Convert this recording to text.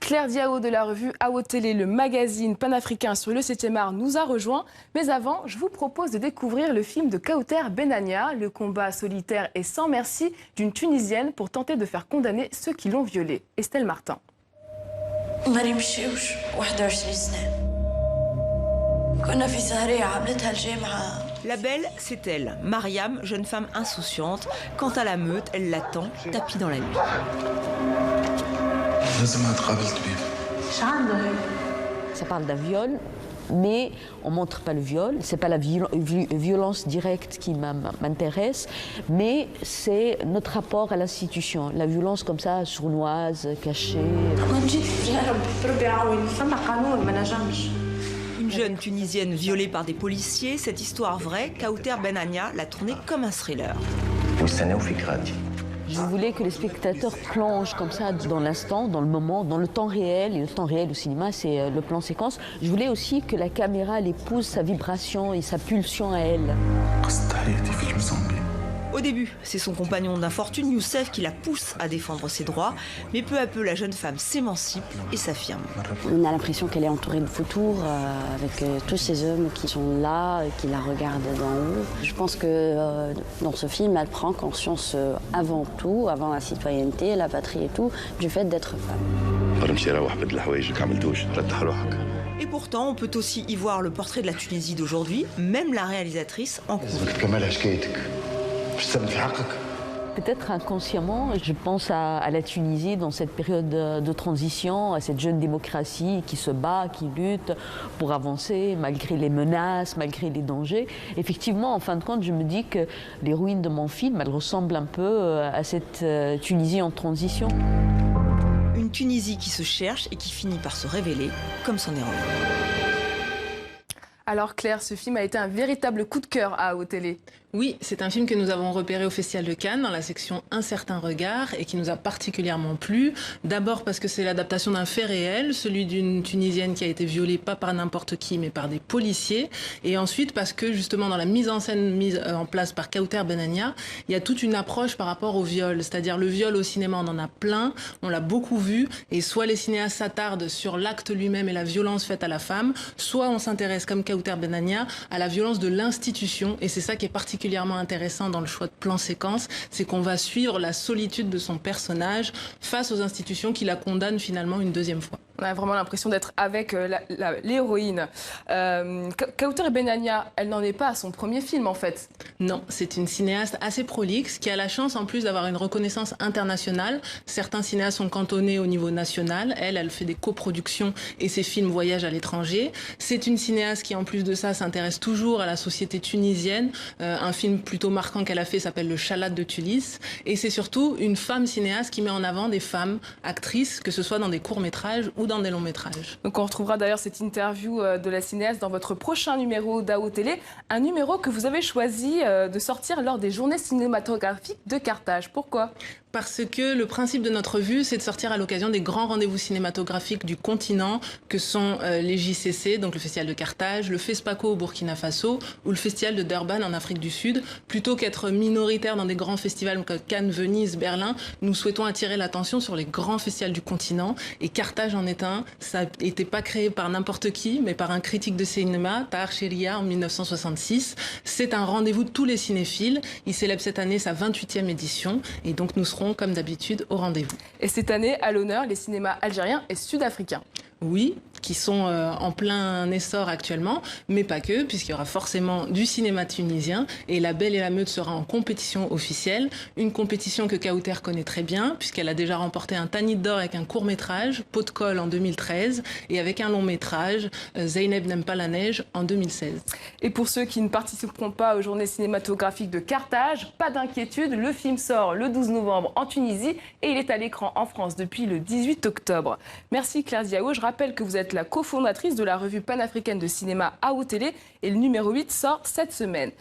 Claire Diao de la revue AO Télé, le magazine panafricain sur le 7e art, nous a rejoint. Mais avant, je vous propose de découvrir le film de Kauter Benania, le combat solitaire et sans merci d'une Tunisienne pour tenter de faire condamner ceux qui l'ont violée. Estelle Martin. La belle, c'est elle, Mariam, jeune femme insouciante. Quant à la meute, elle l'attend, tapis dans la nuit. Ça parle d'un viol, mais on ne montre pas le viol. Ce n'est pas la violence directe qui m'intéresse, mais c'est notre rapport à l'institution. La violence comme ça, sournoise, cachée. Une jeune Tunisienne violée par des policiers, cette histoire vraie, Kauter Benania l'a tournée comme un thriller. Je voulais que les spectateurs plongent comme ça dans l'instant, dans le moment, dans le temps réel. Et le temps réel au cinéma, c'est le plan séquence. Je voulais aussi que la caméra épouse sa vibration et sa pulsion à elle. Au début, c'est son compagnon d'infortune, Youssef, qui la pousse à défendre ses droits. Mais peu à peu, la jeune femme s'émancipe et s'affirme. On a l'impression qu'elle est entourée de vautours, avec tous ces hommes qui sont là, qui la regardent d'en haut. Je pense que dans ce film, elle prend conscience avant tout, avant la citoyenneté, la patrie et tout, du fait d'être femme. Et pourtant, on peut aussi y voir le portrait de la Tunisie d'aujourd'hui, même la réalisatrice en cours. Peut-être inconsciemment, je pense à la Tunisie dans cette période de transition, à cette jeune démocratie qui se bat, qui lutte pour avancer malgré les menaces, malgré les dangers. Effectivement, en fin de compte, je me dis que l'héroïne de mon film, elle ressemble un peu à cette Tunisie en transition. Une Tunisie qui se cherche et qui finit par se révéler comme son héroïne. Alors Claire, ce film a été un véritable coup de cœur à AO Télé. Oui, c'est un film que nous avons repéré au Festival de Cannes dans la section Un certain regard et qui nous a particulièrement plu. D'abord parce que c'est l'adaptation d'un fait réel, celui d'une Tunisienne qui a été violée pas par n'importe qui mais par des policiers. Et ensuite parce que justement dans la mise en scène mise en place par Kauter Benania, il y a toute une approche par rapport au viol. C'est-à-dire le viol au cinéma, on en a plein, on l'a beaucoup vu. Et soit les cinéastes s'attardent sur l'acte lui-même et la violence faite à la femme, soit on s'intéresse comme Kauter Benania à la violence de l'institution. Et c'est ça qui est particulièrement intéressant dans le choix de plan séquence, c'est qu'on va suivre la solitude de son personnage face aux institutions qui la condamnent finalement une deuxième fois. On a vraiment l'impression d'être avec l'héroïne. Kauter Benania, elle n'en est pas à son premier film en fait. Non, c'est une cinéaste assez prolixe qui a la chance en plus d'avoir une reconnaissance internationale. Certains cinéastes sont cantonnés au niveau national. Elle fait des coproductions et ses films voyagent à l'étranger. C'est une cinéaste qui en plus de ça s'intéresse toujours à la société tunisienne. Un film plutôt marquant qu'elle a fait s'appelle Le Chalat de Tulis. Et c'est surtout une femme cinéaste qui met en avant des femmes actrices, que ce soit dans des courts-métrages ou dans des longs-métrages. Donc on retrouvera d'ailleurs cette interview de la cinéaste dans votre prochain numéro d'AO Télé, un numéro que vous avez choisi de sortir lors des journées cinématographiques de Carthage. Pourquoi ? Parce que le principe de notre revue, c'est de sortir à l'occasion des grands rendez-vous cinématographiques du continent, que sont les JCC, donc le Festival de Carthage, le FESPACO au Burkina Faso ou le Festival de Durban en Afrique du Sud. Plutôt qu'être minoritaire dans des grands festivals comme Cannes, Venise, Berlin, nous souhaitons attirer l'attention sur les grands festivals du continent. Et Carthage en est un. Ça n'était pas créé par n'importe qui, mais par un critique de cinéma, Tahar Sheria, en 1966. C'est un rendez-vous de tous les cinéphiles. Il célèbre cette année sa 28e édition. Et donc nous serons comme d'habitude au rendez-vous. Et cette année, à l'honneur, les cinémas algériens et sud-africains. Oui, qui sont en plein essor actuellement, mais pas que, puisqu'il y aura forcément du cinéma tunisien et La Belle et la Meute sera en compétition officielle, une compétition que Kauter connaît très bien, puisqu'elle a déjà remporté un Tanit d'or avec un court-métrage, Pot de colle en 2013, et avec un long-métrage, Zeynep n'aime pas la neige, en 2016. Et pour ceux qui ne participeront pas aux journées cinématographiques de Carthage, pas d'inquiétude, le film sort le 12 novembre en Tunisie et il est à l'écran en France depuis le 18 octobre. Merci Claire Diao, je rappelle que vous êtes la cofondatrice de la revue panafricaine de cinéma AO Télé et le numéro 8 sort cette semaine.